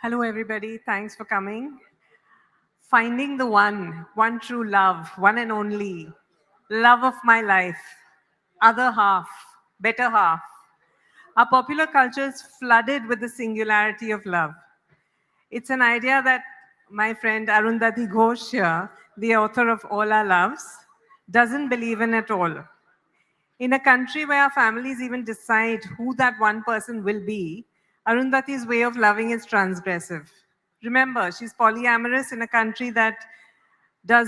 Hello, everybody. Thanks for coming. Finding the one true love, one and only, love of my life, other half, better half. Our popular culture is flooded with the singularity of love. It's an idea that my friend Arundhati Ghosh here, the author of All Our Loves, doesn't believe in at all. In a country where our families even decide who that one person will be, Arundhati's way of loving is transgressive. Remember, she's polyamorous in a country that that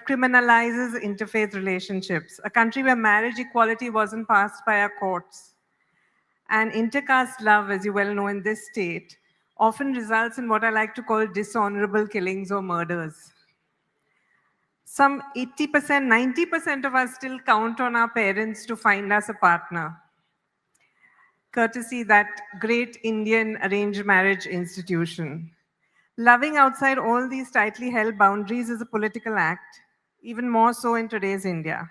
criminalizes interfaith relationships, a country where marriage equality wasn't passed by our courts. And intercaste love, as you well know in this state, often results in what I like to call dishonorable killings or murders. Some 80%, 90% of us still count on our parents to find us a partner, courtesy that great Indian arranged marriage institution. Loving outside all these tightly held boundaries is a political act, even more so in today's India.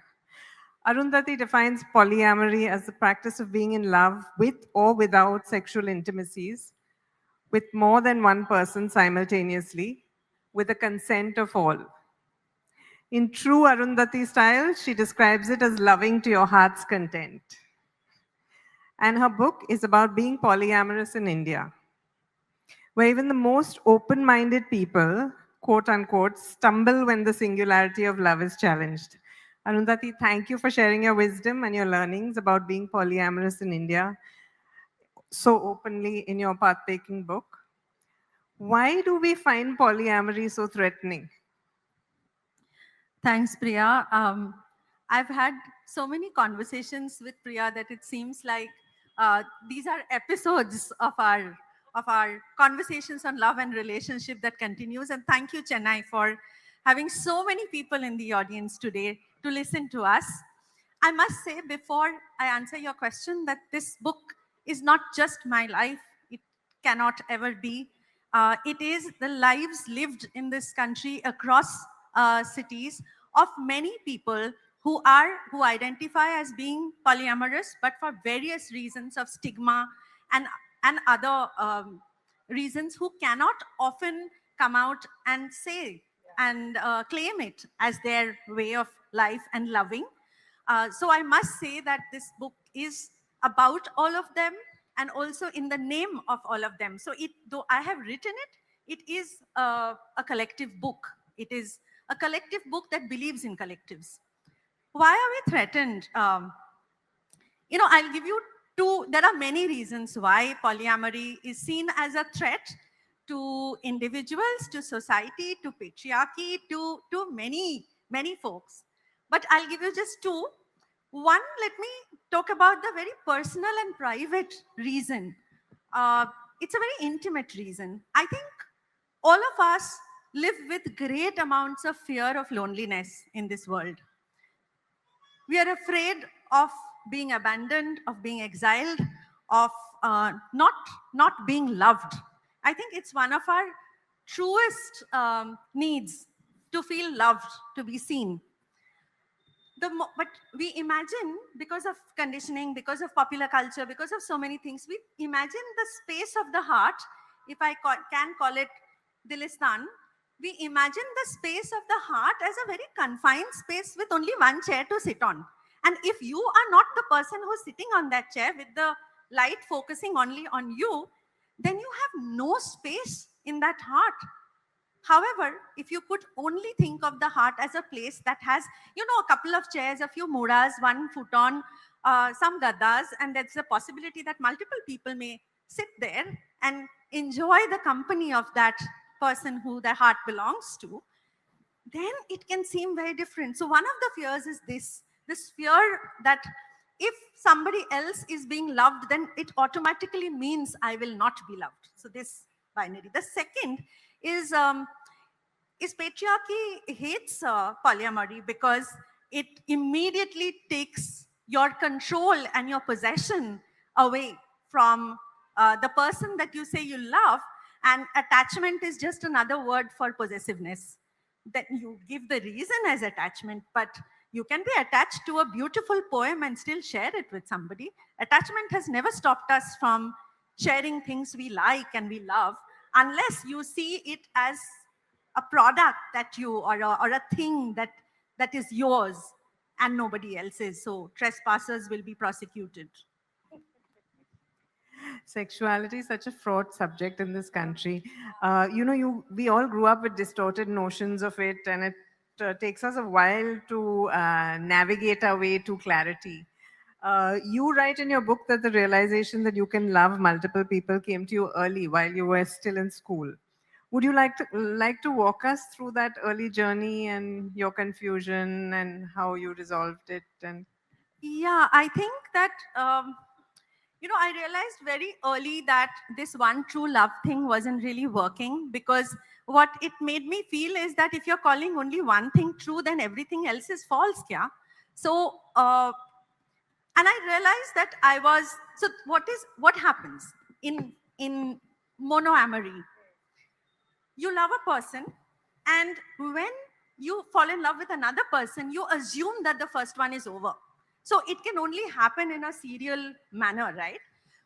Arundhati defines polyamory as the practice of being in love with or without sexual intimacies with more than one person simultaneously, with the consent of all. In true Arundhati style, she describes it as loving to your heart's content. And her book is about being polyamorous in India, where even the most open minded people, quote unquote, stumble when the singularity of love is challenged. Arundhati, thank you for sharing your wisdom and your learnings about being polyamorous in India so openly in your path-taking book. Why do we find polyamory so threatening? Thanks, Priya. I've had so many conversations with Priya that it seems like these are episodes of our conversations on love and relationship that continues. And thank you, Chennai, for having so many people in the audience today to listen to us. I must say before I answer your question that this book is not just my life. It cannot ever be. It is the lives lived in this country across cities of many people who identify as being polyamorous, but for various reasons of stigma and other reasons, who cannot often come out and say and claim it as their way of life and loving. So I must say that this book is about all of them and also in the name of all of them. So though I have written it, it is a collective book. It is a collective book that believes in collectives. Why are we threatened? I'll give you two. There are many reasons why polyamory is seen as a threat to individuals, to society, to patriarchy, to many folks. But I'll give you just two. One, let me talk about the very personal and private reason. It's a very intimate reason. I think all of us live with great amounts of fear of loneliness in this world. We are afraid of being abandoned, of being exiled, of not being loved. I think it's one of our truest needs to feel loved, to be seen. But we imagine, because of conditioning, because of popular culture, because of so many things, we imagine the space of the heart, if I can call it Dilistan, we imagine the space of the heart as a very confined space with only one chair to sit on. And if you are not the person who's sitting on that chair with the light focusing only on you, then you have no space in that heart. However, if you could only think of the heart as a place that has, a couple of chairs, a few muras, one futon, some gaddas, and there's a possibility that multiple people may sit there and enjoy the company of that person who their heart belongs to, then it can seem very different. So one of the fears is this fear that if somebody else is being loved, then it automatically means I will not be loved. So this binary. The second is patriarchy hates polyamory because it immediately takes your control and your possession away from the person that you say you love, and attachment is just another word for possessiveness. That you give the reason as attachment, but you can be attached to a beautiful poem and still share it with somebody. Attachment has never stopped us from sharing things we like and we love, unless you see it as a product that you, or a thing that is yours and nobody else's. So trespassers will be prosecuted. Sexuality is such a fraught subject in this country. We all grew up with distorted notions of it, and it takes us a while to navigate our way to clarity. You write in your book that the realization that you can love multiple people came to you early while you were still in school. Would you like to walk us through that early journey and your confusion and how you resolved it? And Yeah, I think that I realized very early that this one true love thing wasn't really working, because what it made me feel is that if you're calling only one thing true, then everything else is false, kya? So, and I realized that I was, so what happens in monoamory? You love a person, and when you fall in love with another person, you assume that the first one is over. So it can only happen in a serial manner, right?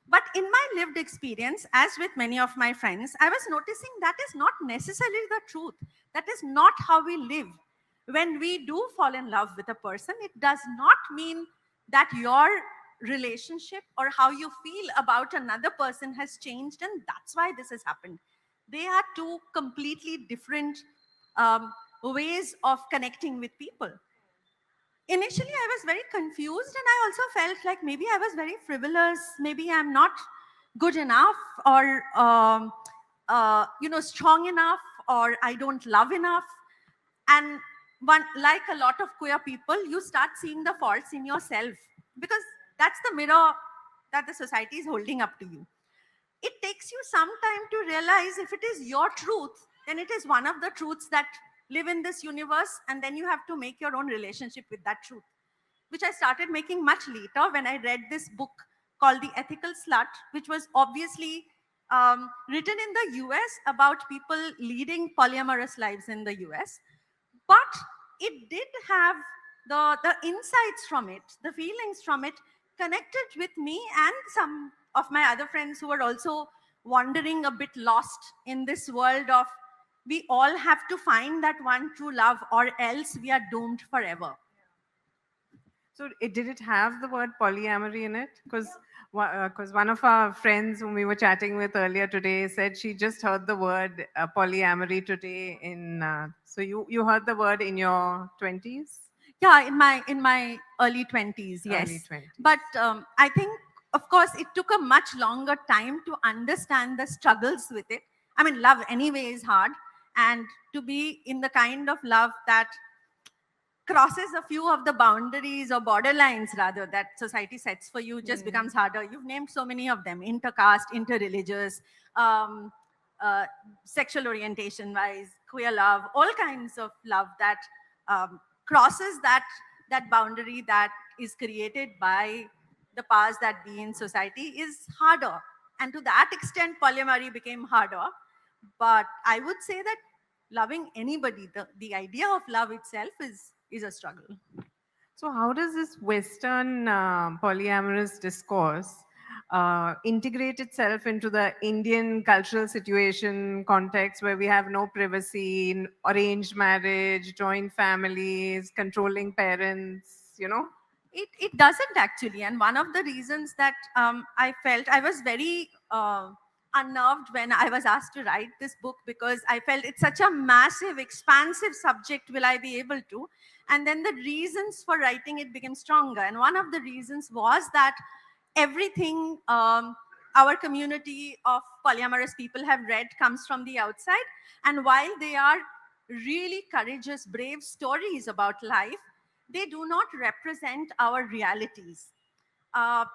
But in my lived experience, as with many of my friends, I was noticing that is not necessarily the truth. That is not how we live. When we do fall in love with a person, it does not mean that your relationship or how you feel about another person has changed, and that's why this has happened. They are two completely different ways of connecting with people. Initially, I was very confused, and I also felt like maybe I was very frivolous, maybe I'm not good enough, or strong enough, or I don't love enough. And one, like a lot of queer people, you start seeing the faults in yourself, because that's the mirror that the society is holding up to you. It takes you some time to realize if it is your truth, then it is one of the truths that live in this universe, and then you have to make your own relationship with that truth, which I started making much later when I read this book called The Ethical Slut, which was obviously written in the US about people leading polyamorous lives in the US. But it did have the insights from it, the feelings from it connected with me and some of my other friends who were also wandering a bit lost in this world of we all have to find that one true love or else we are doomed forever. so, did it have the word polyamory in it? Because one of our friends whom we were chatting with earlier today said she just heard the word polyamory today. So you heard the word in your 20s, Yeah, in my early 20s, early yes. 20s. But I think, of course, it took a much longer time to understand the struggles with it. I mean, love anyway is hard, and to be in the kind of love that crosses a few of the boundaries or borderlines rather that society sets for you just becomes harder. You've named so many of them: intercaste, interreligious, um, uh, sexual orientation wise, queer love, all kinds of love that crosses that boundary that is created by the powers that be in society is harder. And to that extent, polyamory became harder. But I would say that loving anybody, the idea of love itself is a struggle. So, how does this Western polyamorous discourse integrate itself into the Indian cultural situation context where we have no privacy, arranged marriage, joint families, controlling parents, It doesn't actually. And one of the reasons that I felt I was very unnerved when I was asked to write this book, because I felt it's such a massive, expansive subject. Will I be able to? And then the reasons for writing it became stronger. And one of the reasons was that everything our community of polyamorous people have read comes from the outside. And while they are really courageous, brave stories about life, they do not represent our realities. Uh,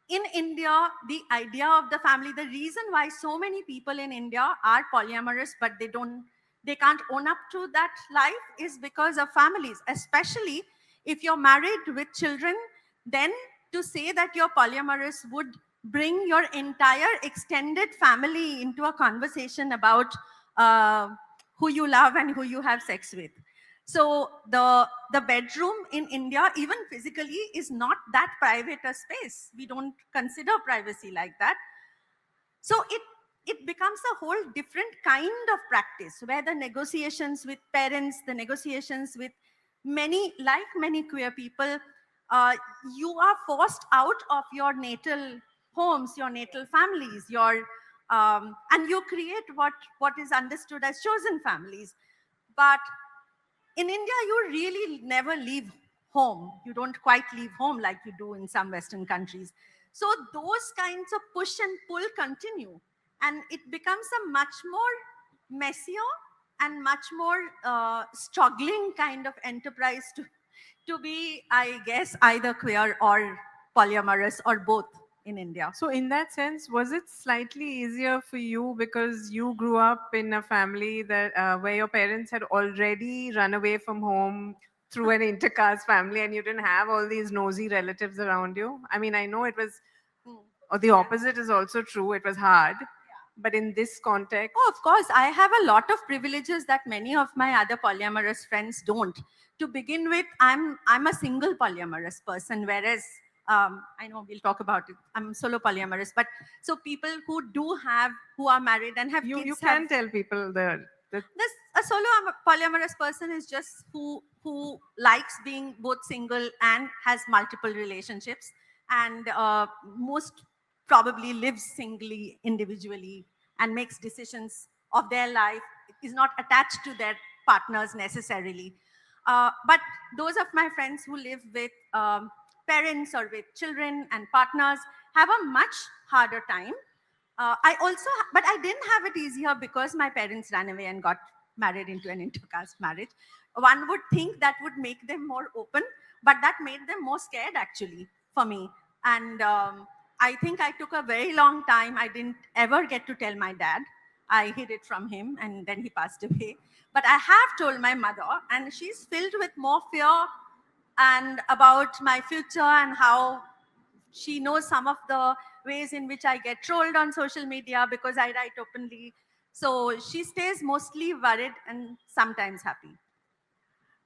in India, the idea of the family, the reason why so many people in India are polyamorous, but they can't own up to that life, is because of families. Especially if you're married with children, then to say that you're polyamorous would bring your entire extended family into a conversation about uh, who you love and who you have sex with. So the bedroom in India, even physically, is not that private a space. We don't consider privacy like that. So it becomes a whole different kind of practice where the negotiations with parents, the negotiations with many queer people, uh, you are forced out of your natal homes, your natal families, and you create what is understood as chosen families. But in India, you really never leave home. You don't quite leave home like you do in some Western countries. So those kinds of push and pull continue. And it becomes a much more messier and much more struggling kind of enterprise to be, I guess, either queer or polyamorous or both in India. So, in that sense, was it slightly easier for you because you grew up in a family that where your parents had already run away from home through an intercaste family, and you didn't have all these nosy relatives around you? I mean, I know it was, or the opposite is also true. It was hard, but in this context, Oh, of course, I have a lot of privileges that many of my other polyamorous friends don't. To begin with, I'm a single polyamorous person, whereas I know we'll talk about it. I'm solo polyamorous, but so people who are married and have you kids can tell people the this a solo polyamorous person is just who likes being both single and has multiple relationships, and most probably lives singly individually and makes decisions of their life, is not attached to their partners necessarily. But those of my friends who live with parents or with children and partners have a much harder time. But I didn't have it easier because my parents ran away and got married into an intercaste marriage. One would think that would make them more open, but that made them more scared actually for me. And I think I took a very long time. I didn't ever get to tell my dad. I hid it from him and then he passed away. But I have told my mother, and she's filled with more fear and about my future and how she knows some of the ways in which I get trolled on social media because I write openly. So she stays mostly worried and sometimes happy.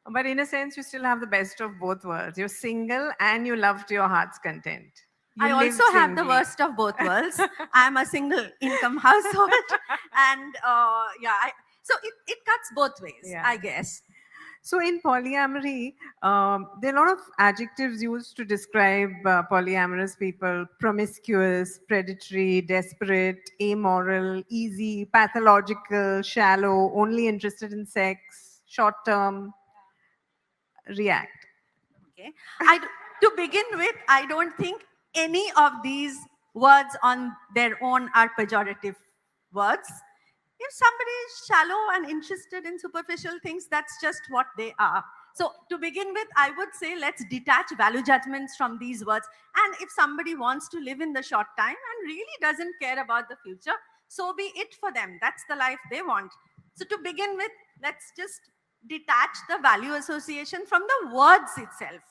but in a sense, you still have the best of both worlds. You're single and you love to your heart's content. You I live also have the singly. worst of both worlds. I'm a single income household. And so it cuts both ways, Yeah. I guess. So in polyamory, there are a lot of adjectives used to describe polyamorous people: promiscuous, predatory, desperate, amoral, easy, pathological, shallow, only interested in sex, short term, react. Okay. To begin with, I don't think any of these words on their own are pejorative words. If somebody is shallow and interested in superficial things, that's just what they are. So, to begin with, I would say let's detach value judgments from these words. And if somebody wants to live in the short time and really doesn't care about the future, so be it for them. That's the life they want. So, to begin with, let's just detach the value association from the words itself.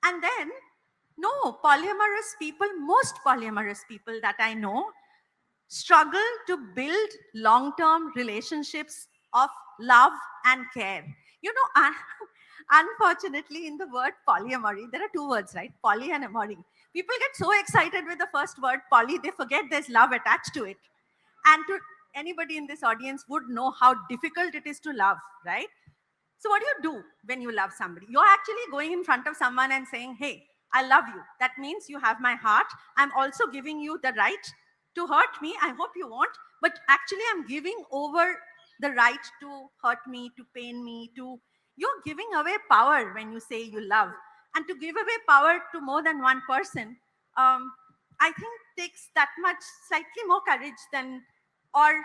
And then, no, most polyamorous people that I know struggle to build long term relationships of love and care. You know, unfortunately, in the word polyamory, there are two words, right? Poly and amory. People get so excited with the first word, poly, they forget there's love attached to it. And to anybody in this audience would know how difficult it is to love, right? So, what do you do when you love somebody? You're actually going in front of someone and saying, hey, I love you. That means you have my heart. I'm also giving you the right to hurt me. I hope you won't. But actually, I'm giving over the right to hurt me, to pain me, to. You're giving away power when you say you love. And to give away power to more than one person, I think takes that much, slightly more courage than, or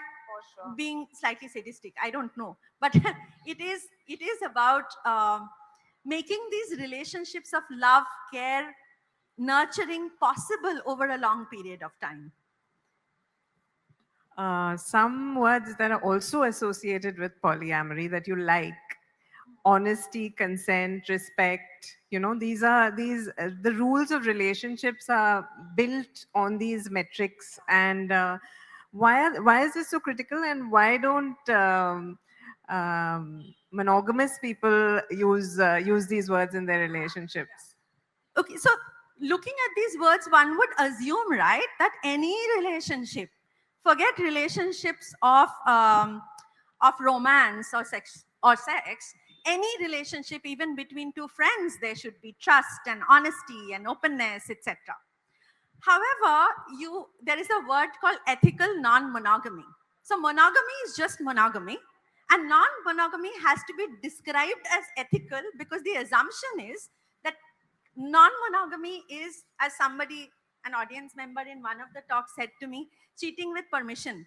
being slightly sadistic. I don't know. But it is about making these relationships of love, care, nurturing possible over a long period of time. Some words that are also associated with polyamory that you like: honesty, consent, respect. You know, these the rules of relationships are built on these metrics. And why is this so critical, and why don't monogamous people use these words in their relationships? Okay, so looking at these words, one would assume, right, that any relationship forget relationships of romance or sex. Any relationship, even between two friends, there should be trust and honesty and openness, etc. However, there is a word called ethical non-monogamy. So monogamy is just monogamy, and non-monogamy has to be described as ethical because the assumption is that non-monogamy is, as somebody, an audience member in one of the talks said to me, cheating with permission.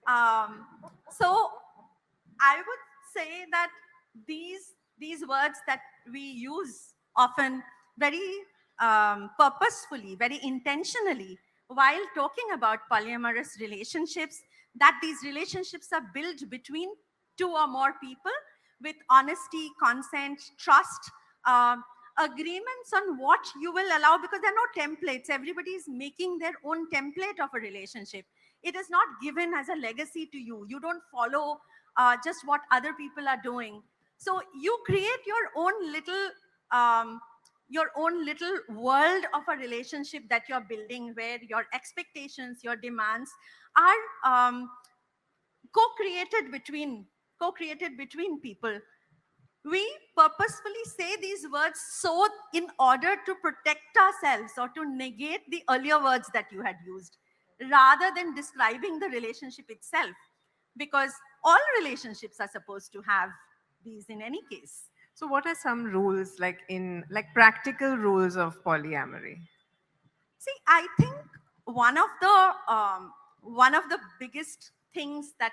So I would say that these words that we use often very purposefully, very intentionally, while talking about polyamorous relationships, that these relationships are built between two or more people with honesty, consent, trust, agreements on what you will allow, because there are no templates. Everybody is making their own template of a relationship. It is not given as a legacy to you. You don't follow just what other people are doing. So you create um, your own little world of a relationship that you're building, where your expectations, your demands are co-created between people. We purposefully say these words so in order to protect ourselves or to negate the earlier words that you had used, rather than describing the relationship itself, because all relationships are supposed to have these in any case. So what are some rules, practical rules of polyamory? See, I think one of the biggest things that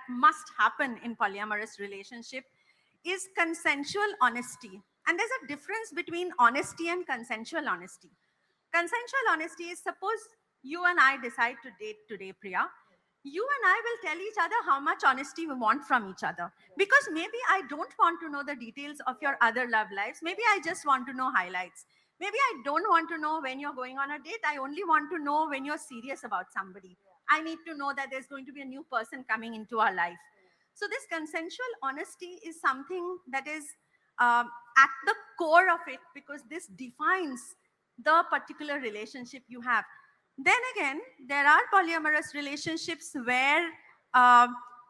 must happen in polyamorous relationship is consensual honesty. And there's a difference between honesty and consensual honesty. Consensual honesty is, suppose you and I decide to date today, Priya. You and I will tell each other how much honesty we want from each other. Because maybe I don't want to know the details of your other love lives. Maybe I just want to know highlights. Maybe I don't want to know when you're going on a date. I only want to know when you're serious about somebody. I need to know that there's going to be a new person coming into our life. So this consensual honesty is something that is at the core of it, because this defines the particular relationship you have. Then again, there are polyamorous relationships where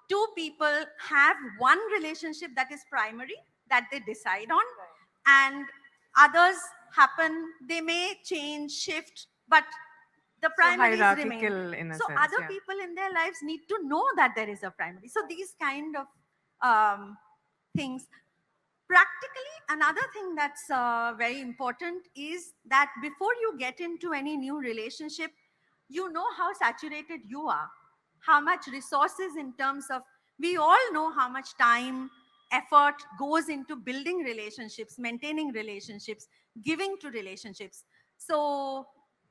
two people have one relationship that is primary, that they decide on, and others happen, they may change, shift, but the So primaries hierarchical remain. in a So sense, other yeah. people in their lives need to know that there is a primary. So these kind of things. Practically, another thing that's very important is that before you get into any new relationship, you know how saturated you are, how much resources in terms of, we all know how much time, effort goes into building relationships, maintaining relationships, giving to relationships. So,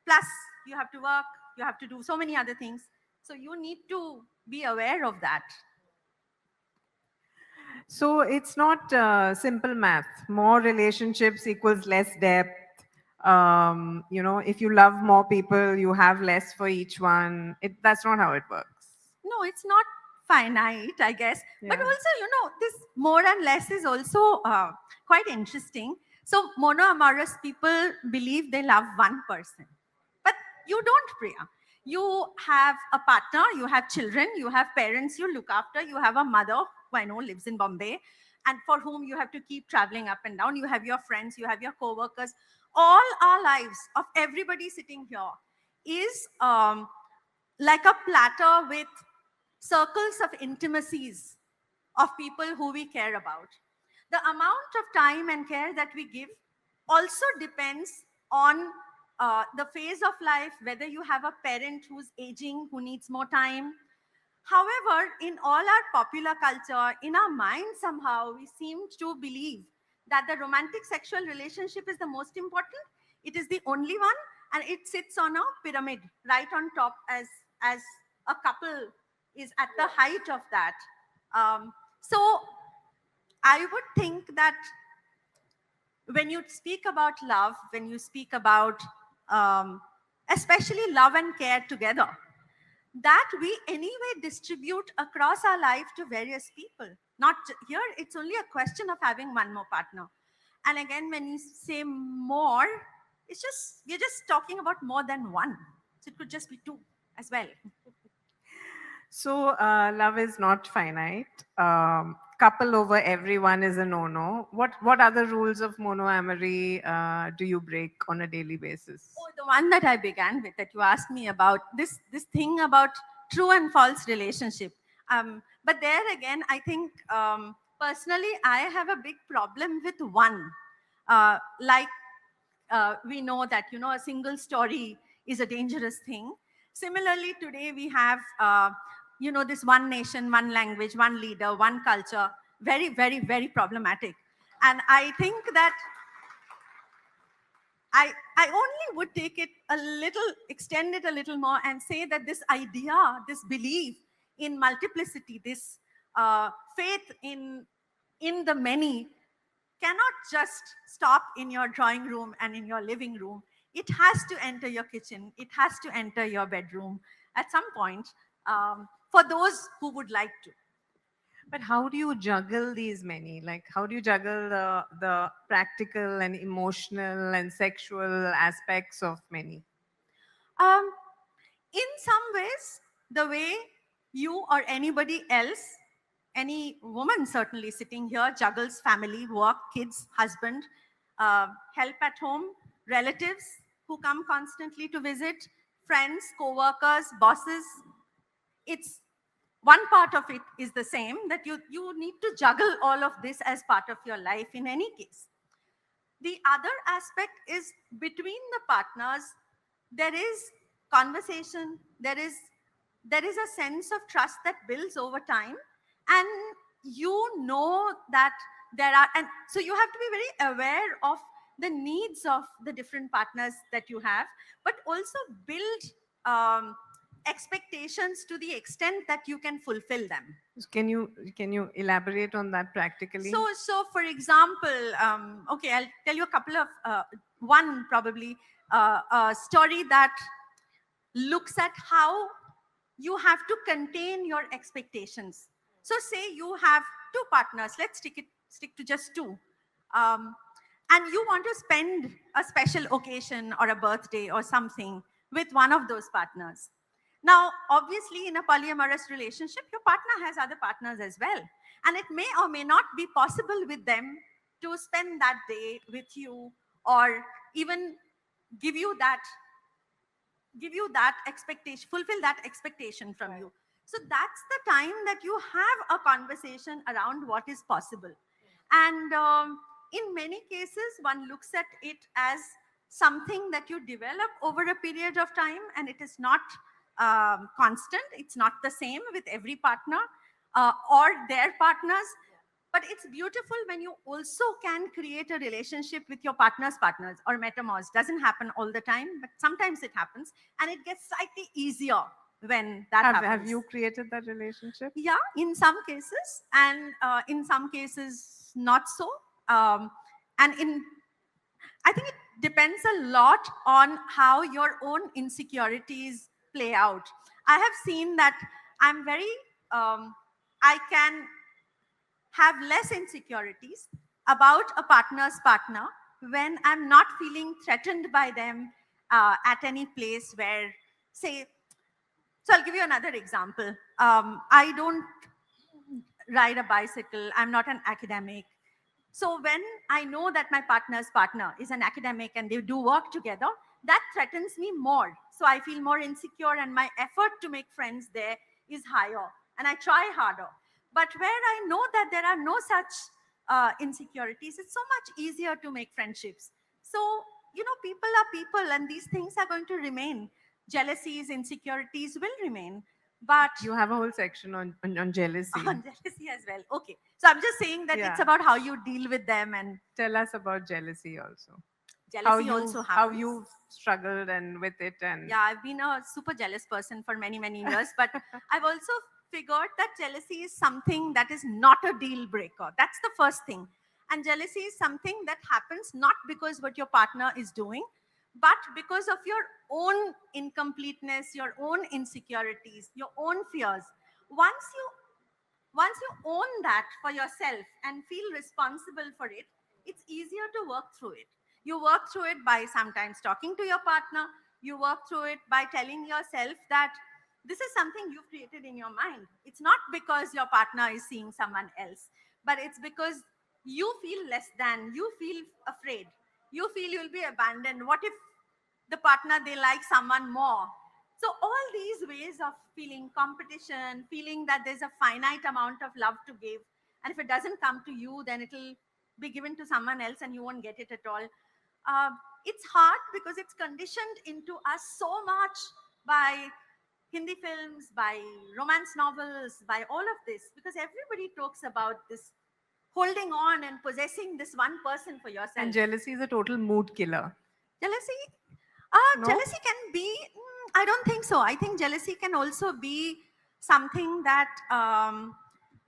plus you have to work, you have to do so many other things. So, you need to be aware of that. So it's not simple math. More relationships equals less depth. If you love more people, you have less for each one. That's not how it works. No, it's not finite, I guess. But Yeah. also, this more and less is also quite interesting. So, monoamorous people believe they love one person. But you don't, Priya. You have a partner, you have children, you have parents you look after, you have a mother who I know lives in Bombay, and for whom you have to keep traveling up and down. You have your friends, you have your co workers. All our lives of everybody sitting here is like a platter with circles of intimacies of people who we care about. The amount of time and care that we give also depends on the phase of life, whether you have a parent who's aging, who needs more time. However, in all our popular culture, in our mind, somehow we seem to believe that the romantic sexual relationship is the most important. It is the only one, and it sits on a pyramid right on top, as a couple is at the height of that. So I would think that when you speak about love, when you speak about especially love and care together, that we anyway distribute across our life to various people. Not here, it's only a question of having one more partner. And again, when you say more, we're just talking about more than one. So it could just be two as well. So, love is not finite. Couple over everyone is a no-no. What other rules of monoamory do you break on a daily basis? Oh, the one that I began with, that you asked me about, this thing about true and false relationship. But there again, I think personally, I have a big problem with one. Like we know that a single story is a dangerous thing. Similarly, today we have this one nation, one language, one leader, one culture. Very, very, very problematic. And I think that I only would take it a little, extend it a little more, and say that this idea, this belief in multiplicity, this faith in the many, cannot just stop in your drawing room and in your living room. It has to enter your kitchen. It has to enter your bedroom at some point, for those who would like to. But how do you juggle these many? Like, how do you juggle the practical and emotional and sexual aspects of many? Um, in some ways, the way you or anybody else, any woman certainly sitting here, juggles family, work, kids, husband, help at home, relatives who come constantly to visit, friends, co-workers, bosses. It's one part of it is the same, that you need to juggle all of this as part of your life in any case. The other aspect is between the partners, there is conversation, there is a sense of trust that builds over time, and you know that there are, and so you have to be very aware of the needs of the different partners that you have, but also build um, expectations to the extent that you can fulfill them. Can you elaborate on that practically? So for example, okay, I'll tell you a couple of one probably a story that looks at how you have to contain your expectations. So say you have two partners. Let's stick to just two, um, and you want to spend a special occasion or a birthday or something with one of those partners. Now, obviously, in a polyamorous relationship, your partner has other partners as well. And it may or may not be possible with them to spend that day with you, or even give you that expectation, fulfill that expectation from you. So that's the time that you have a conversation around what is possible. And in many cases, one looks at it as something that you develop over a period of time, and it is not constant. It's not the same with every partner or their partners. But it's beautiful when you also can create a relationship with your partner's partners, or metamors. Doesn't happen all the time, but sometimes it happens, and it gets slightly easier when that happens. Have you created that relationship? Yeah, in some cases, and in some cases not so. And in I think it depends a lot on how your own insecurities play out. I have seen that I'm very I can have less insecurities about a partner's partner when I'm not feeling threatened by them at any place where, say, so I'll give you another example. I don't ride a bicycle, I'm not an academic. So when I know that my partner's partner is an academic and they do work together, that threatens me more. So I feel more insecure, and my effort to make friends there is higher, and I try harder. But where I know that there are no such insecurities, it's so much easier to make friendships. So, people are people, and these things are going to remain. Jealousies, insecurities will remain. But You have a whole section on jealousy. on jealousy as well. Okay. So I'm just saying that it's Yeah. about how you deal with them, and Tell us about jealousy also. jealousy also happens. How you've struggled and with it, and Yeah, I've been a super jealous person for many, many years, but I've also figured that jealousy is something that is not a deal breaker. That's the first thing. And jealousy is something that happens not because what your partner is doing, but because of your own incompleteness, your own insecurities, your own fears. Once you once you own that for yourself and feel responsible for it, it's easier to work through it. You work through it by sometimes talking to your partner. You work through it by telling yourself that this is something you've created in your mind. It's not because your partner is seeing someone else, but it's because you feel less than, you feel afraid, you feel you'll be abandoned. What if the partner, they like someone more? So all these ways of feeling competition, feeling that there's a finite amount of love to give, and if it doesn't come to you, then it'll be given to someone else and you won't get it at all. uh, it's hard because it's conditioned into us so much by Hindi films, by romance novels, by all of this, because everybody talks about this holding on and possessing this one person for yourself. And jealousy is a total mood killer. Jealousy, No? jealousy can be, I don't think so. I think jealousy can also be something that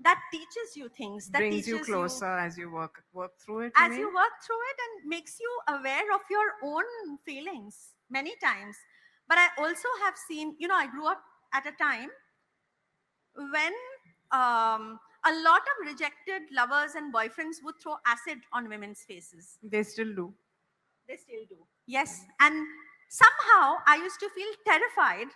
that teaches you things, that Brings you teaches closer as you work through it. as mean? you work through it and makes you aware of your own feelings many times. But I also have seen, I grew up at a time when a lot of rejected lovers and boyfriends would throw acid on women's faces. They still do. They still do. Yes. And somehow I used to feel terrified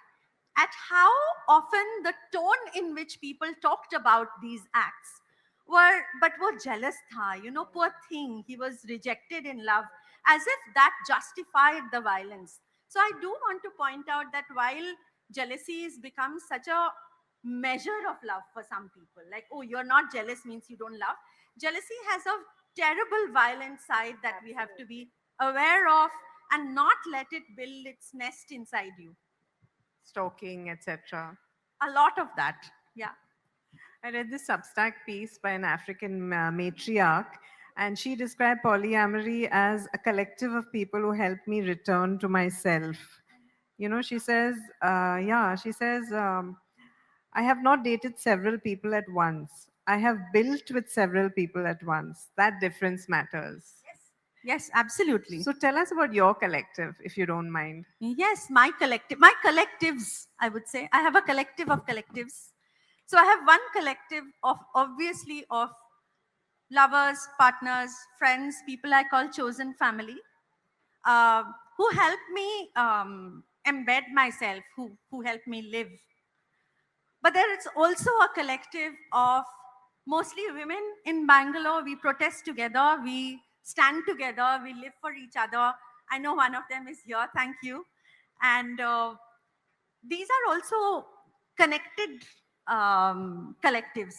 at how often the tone in which people talked about these acts were jealous tha, poor thing, he was rejected in love, as if that justified the violence. So I do want to point out that while jealousy has become such a measure of love for some people, like, oh, you're not jealous means you don't love, jealousy has a terrible violent side that we have to be aware of and not let it build its nest inside you. Stalking, etc. A lot of that. Yeah. I read this Substack piece by an African matriarch, and she described polyamory as a collective of people who help me return to myself. She says, I have not dated several people at once. I have built with several people at once. That difference matters. Yes, absolutely. So tell us about your collective, if you don't mind. Yes, my collectives, I would say. I have a collective of collectives. So I have one collective of, obviously, of lovers, partners, friends, people I call chosen family, who help me embed myself, who help me live. But there is also a collective of mostly women in Bangalore. We protest together, we stand together, we live for each other. I know one of them is here, thank you. And these are also connected collectives.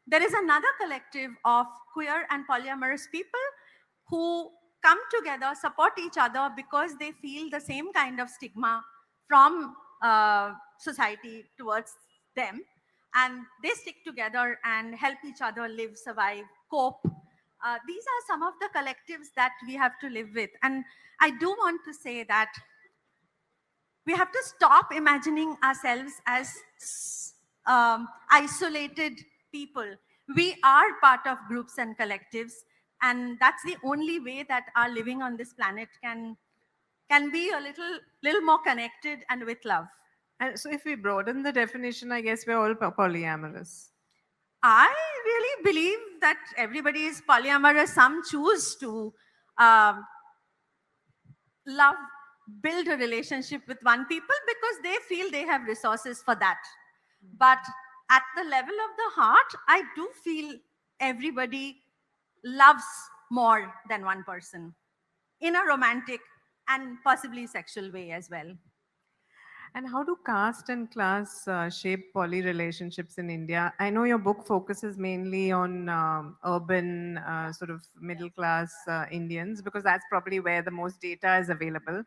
There is another collective of queer and polyamorous people who come together, support each other because they feel the same kind of stigma from society towards them. And they stick together and help each other live, survive, cope. These are some of the collectives that we have to live with. And I do want to say that we have to stop imagining ourselves as isolated people. We are part of groups and collectives, and that's the only way that our living on this planet can be a little more connected and with love. And so if we broaden the definition, I guess we're all polyamorous. I really believe that everybody is polyamorous. Some choose to um, love, build a relationship with one people because they feel they have resources for that. But at the level of the heart, I do feel everybody loves more than one person in a romantic and possibly sexual way as well. And how do caste and class shape poly relationships in India? I know your book focuses mainly on urban, sort of middle class Indians, because that's probably where the most data is available.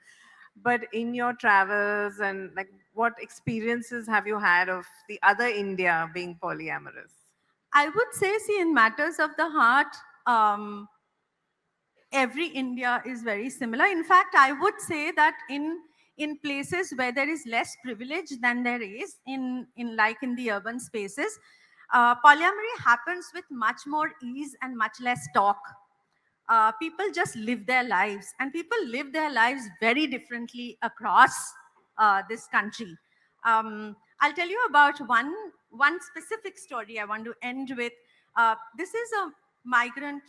But in your travels and like, what experiences have you had of the other India being polyamorous? I would say, see, in matters of the heart, every India is very similar. In fact, I would say that in places where there is less privilege than there is in like in the urban spaces, polyamory happens with much more ease and much less talk. People just live their lives, and people live their lives very differently across this country. I'll tell you about one specific story I want to end with. This is a migrant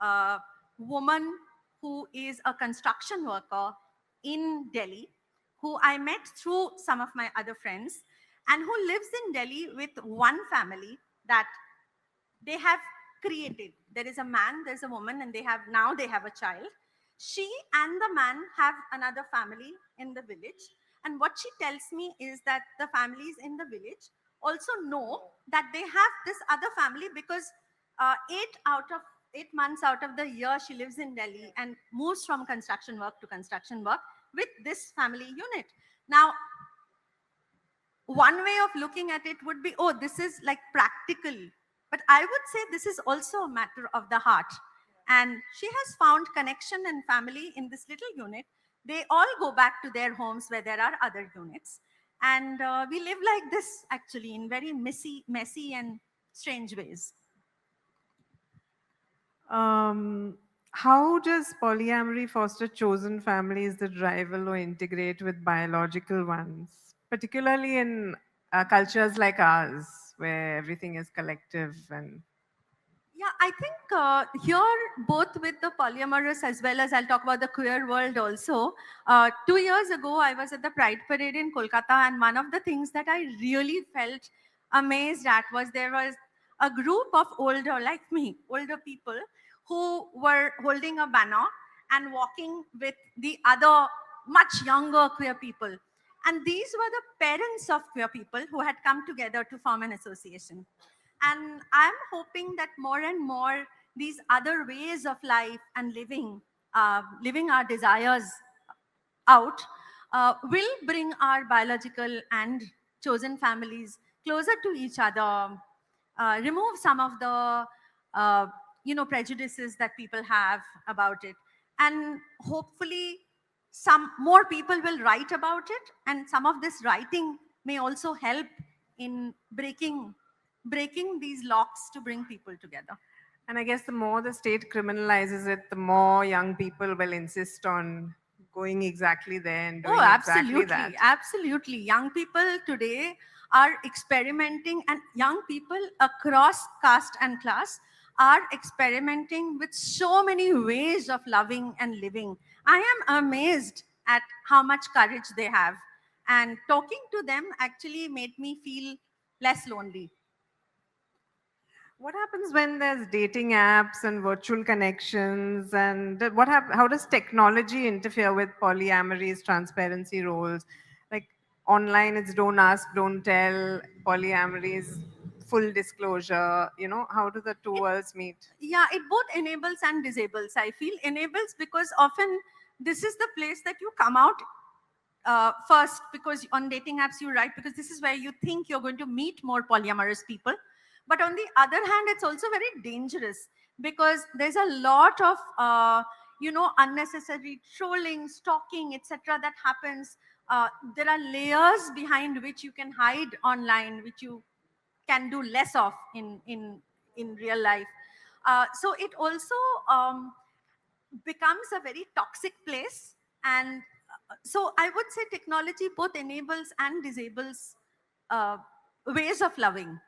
uh, woman who is a construction worker in Delhi, who I met through some of my other friends. and who lives in Delhi with one family that they have created. There is a man, there's a woman, and they have a child. She and the man have another family in the village. And what she tells me is that the families in the village also know that they have this other family, because 8 months out of the year she lives in Delhi and moves from construction work to construction work with this family unit. Now, one way of looking at it would be, oh, this is like practical. But I would say this is also a matter of the heart. And she has found connection and family in this little unit. They all go back to their homes where there are other units. And we live like this, actually, in very messy and strange ways. How does polyamory foster chosen families that rival or integrate with biological ones, particularly in cultures like ours, where everything is collective and Yeah, I think here, both with the polyamorous as well as I'll talk about the queer world also. 2 years ago, I was at the Pride Parade in Kolkata, and one of the things that I really felt amazed at was there was a group of older, like me, older people who were holding a banner and walking with the other much younger queer people. And these were the parents of queer people who had come together to form an association. And I'm hoping that more and more these other ways of life and living our desires out, will bring our biological and chosen families closer to each other, remove some of the uh, prejudices that people have about it, and hopefully some more people will write about it, and some of this writing may also help in breaking these locks to bring people together. and I guess the more the state criminalizes it, the more young people will insist on going exactly there and doing Oh, exactly that. absolutely. Absolutely. Young people today are experimenting, and young people across caste and class are experimenting with so many ways of loving and living. I am amazed at how much courage they have. And talking to them actually made me feel less lonely. What happens when there's dating apps and virtual connections? And how does technology interfere with polyamory's transparency roles? Like online, it's don't ask, don't tell. Polyamory's full disclosure. How do the two worlds meet? Yeah, it both enables and disables. I feel enables because often this is the place that you come out first, because on dating apps you write because this is where you think you're going to meet more polyamorous people. But on the other hand, it's also very dangerous because there's a lot of unnecessary trolling, stalking, etc. that happens. There are layers behind which you can hide online, which you can do less of in real life. So it also becomes a very toxic place. And so I would say technology both enables and disables uh, ways of loving.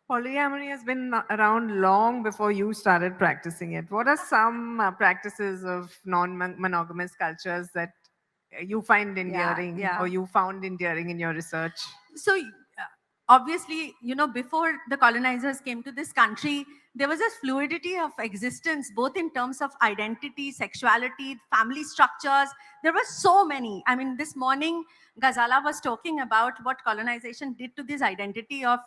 Polyamory has been around long before you started practicing it. What are some practices of non-monogamous cultures that you find Yeah, endearing yeah. or you found endearing in your research? So obviously, before the colonizers came to this country, there was a fluidity of existence, both in terms of identity, sexuality, family structures. There were so many. I mean, this morning Ghazala was talking about what colonization did to this identity of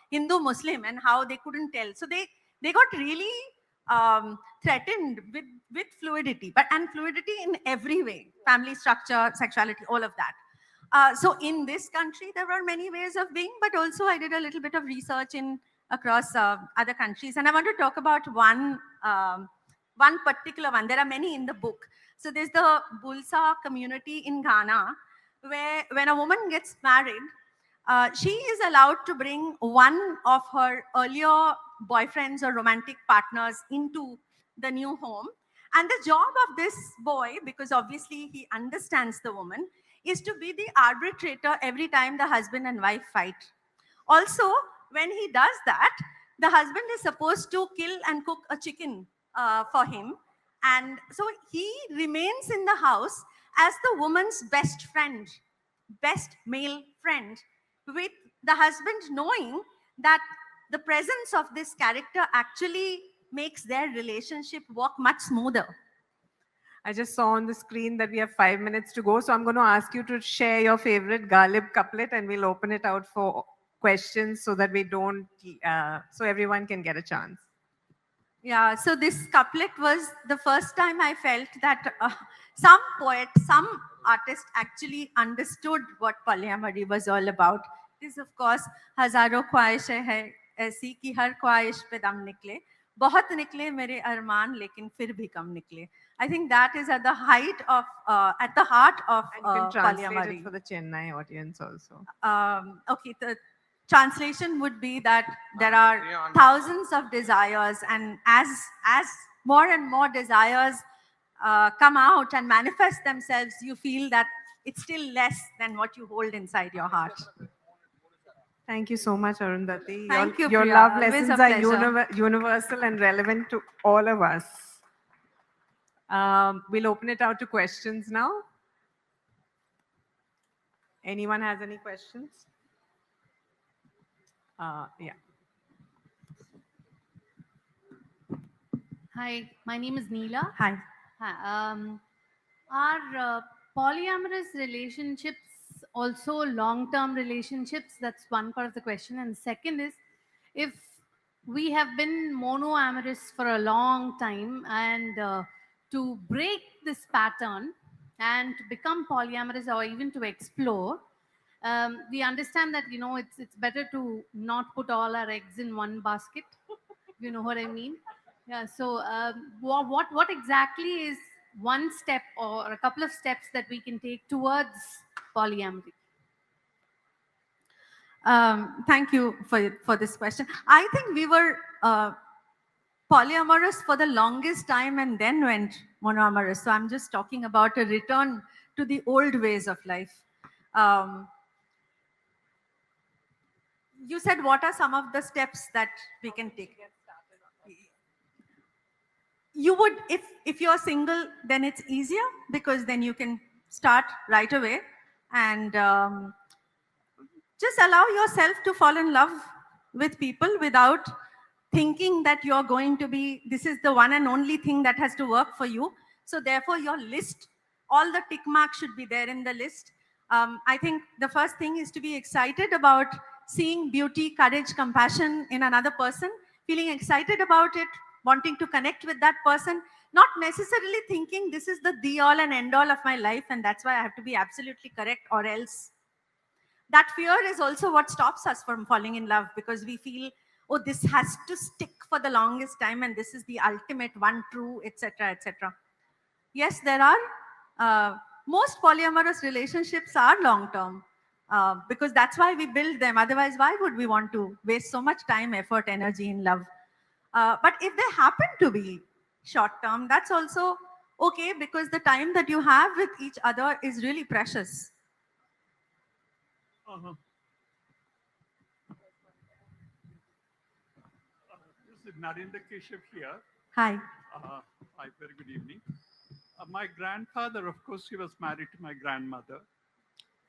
Hindu Muslim and how they couldn't tell. So they got really threatened with fluidity, and fluidity in every way: family structure, sexuality, all of that. So in this country, there were many ways of being, but also I did a little bit of research in across other countries, and I want to talk about one particular one. There are many in the book. So there's the Bulsa community in Ghana, where when a woman gets married, she is allowed to bring one of her earlier boyfriends or romantic partners into the new home. And the job of this boy, because obviously he understands the woman, is to be the arbitrator every time the husband and wife fight. Also, when he does that, the husband is supposed to kill and cook a chicken for him. And so he remains in the house as the woman's best friend, best male friend, with the husband knowing that the presence of this character actually makes their relationship work much smoother. I just saw on the screen that we have 5 minutes to go, so I'm going to ask you to share your favorite Ghalib couplet, and we'll open it out for questions so that we don't, so everyone can get a chance. Yeah, so this couplet was the first time I felt that some poet, some artist actually understood what polyamory was all about. It is, of course, हजारों ख्वाहिशें हैं ऐसी कि हर ख्वाहिश पे दम निकले, बहुत निकले मेरे अरमान लेकिन फिर भी कम निकले. I think that is at the height of, at the heart of And you can translate polyamory. it for the Chennai audience also. Okay, the translation would be that there are thousands of desires, and as more and more desires come out and manifest themselves, you feel that it's still less than what you hold inside your heart. Thank you so much, Arundhati. Thank you, Your Priya. love Always lessons a are pleasure. universal and relevant to all of us. We'll open it out to questions now. Anyone has any questions? Yeah. Hi, my name is Neela. Hi. Hi, are polyamorous relationships also long-term relationships? That's one part of the question. And second is, if we have been monoamorous for a long time and to break this pattern and to become polyamorous or even to explore, we understand that it's better to not put all our eggs in one basket. You know what I mean? Yeah. So, what exactly is one step or a couple of steps that we can take towards polyamory? Thank you for this question. I think we were polyamorous for the longest time and then went monoamorous. So I'm just talking about a return to the old ways of life. Um, you said what are some of the steps that we can take? You would, if you're single, then it's easier because then you can start right away and just allow yourself to fall in love with people without thinking that you're going to be, this is the one and only thing that has to work for you. So therefore your list, all the tick marks should be there in the list. I think the first thing is to be excited about seeing beauty, courage, compassion in another person, feeling excited about it, wanting to connect with that person, not necessarily thinking this is the be all and end all of my life and that's why I have to be absolutely correct or else. That fear is also what stops us from falling in love because we feel, oh, this has to stick for the longest time and this is the ultimate one true, etc., etc. Yes, there are, most polyamorous relationships are long term because that's why we build them. Otherwise, why would we want to waste so much time, effort, energy in love? But if they happen to be short term, that's also okay because the time that you have with each other is really precious. This is Narendra Keshav here. Hi. Hi, very good evening. My grandfather, of course, he was married to my grandmother.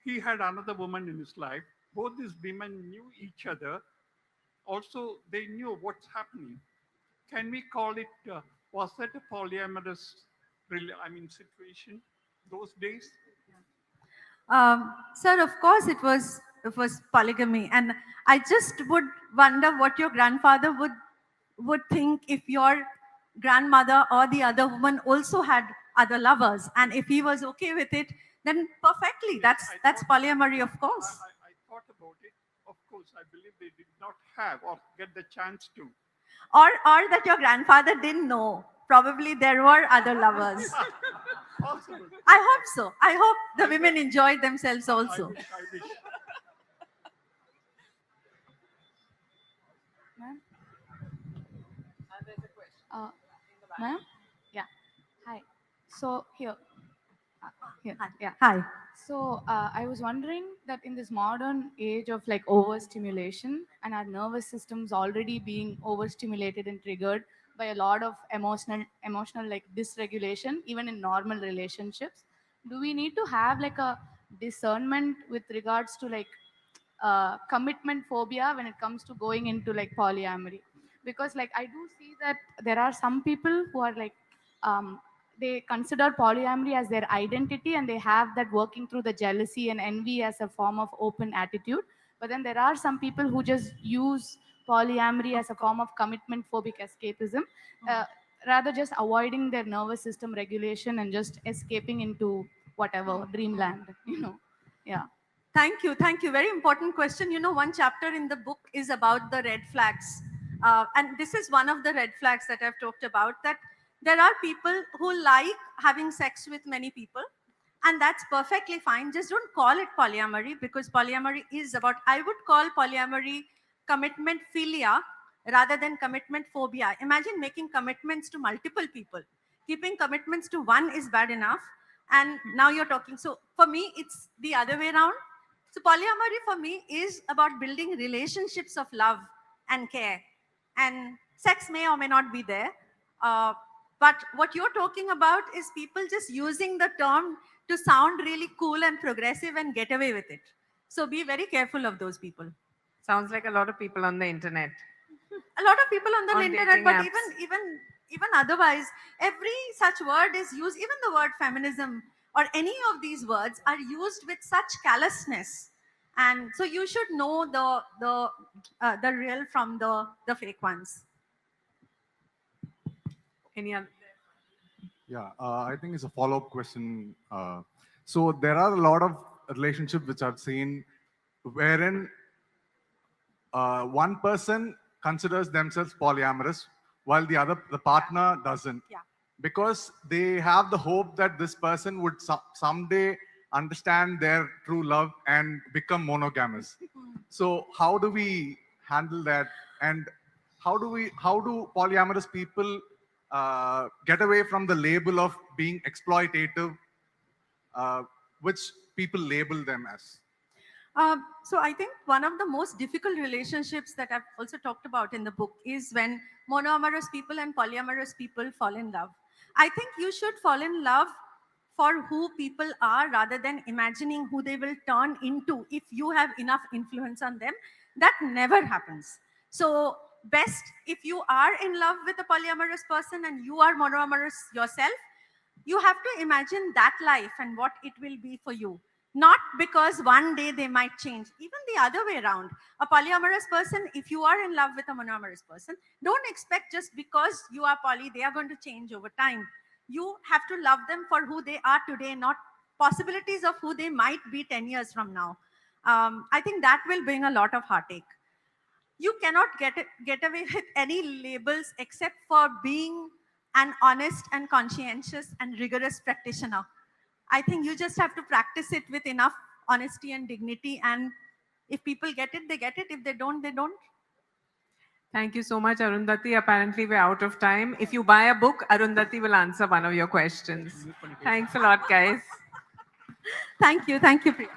He had another woman in his life. Both these women knew each other. Also, they knew what's happening. Can we call it, was that a polyamorous, situation those days? Sir, of course it was polygamy, and I just would wonder what your grandfather would think if your grandmother or the other woman also had other lovers, and if he was okay with it, then perfectly. That's polyamory, of course. I thought about it. Of course, I believe they did not have or get the chance to. Or that your grandfather didn't know. Probably there were other lovers. Possible. I hope so. I hope the women enjoyed themselves also. I wish. Ma'am? Ma'am? Yeah. Hi. So here. Here. Yeah. Hi. So I was wondering that in this modern age of like overstimulation and our nervous systems already being overstimulated and triggered by a lot of emotional like dysregulation, even in normal relationships, do we need to have like a discernment with regards to like commitment phobia when it comes to going into like polyamory, because like I do see that there are some people who are like they consider polyamory as their identity, and they have that working through the jealousy and envy as a form of open attitude. But then there are some people who just use polyamory as a form of commitment phobic escapism, uh, rather just avoiding their nervous system regulation and just escaping into whatever dreamland, you know. Yeah. Thank you. Thank you. Very important question. You know, one chapter in the book is about the red flags. And this is one of the red flags that I've talked about, that there are people who like having sex with many people, and that's perfectly fine. Just don't call it polyamory, because polyamory is about, I would call polyamory commitment philia rather than commitment phobia. Imagine making commitments to multiple people. Keeping commitments to one is bad enough. And now you're talking. So for me, it's the other way around. So polyamory for me is about building relationships of love and care. And sex may or may not be there. But what you're talking about is people just using the term to sound really cool and progressive and get away with it. So be very careful of those people. Sounds like a lot of people on the internet. A lot of people on the On internet, dating but apps. even otherwise, every such word is used. Even the word feminism or any of these words are used with such callousness, and so you should know the real from the fake ones. Any other? Yeah, I think it's a follow-up question. So there are a lot of relationships which I've seen wherein one person considers themselves polyamorous while the partner doesn't. Yeah. Because they have the hope that this person would someday understand their true love and become monogamous. So how do we handle that? And how do polyamorous people get away from the label of being exploitative, which people label them as? So I think one of the most difficult relationships that I've also talked about in the book is when monoamorous people and polyamorous people fall in love. I think you should fall in love for who people are rather than imagining who they will turn into if you have enough influence on them. That never happens. So best if you are in love with a polyamorous person and you are monoamorous yourself, you have to imagine that life and what it will be for you. Not because one day they might change. Even the other way around. A polyamorous person, if you are in love with a monoamorous person, don't expect just because you are poly, they are going to change over time. You have to love them for who they are today, not possibilities of who they might be 10 years from now. I think that will bring a lot of heartache. You cannot get away with any labels except for being an honest and conscientious and rigorous practitioner. I think you just have to practice it with enough honesty and dignity. And if people get it, they get it. If they don't, they don't. Thank you so much, Arundhati. Apparently, we're out of time. If you buy a book, Arundhati will answer one of your questions. Thanks a lot, guys. Thank you. Thank you, Priya.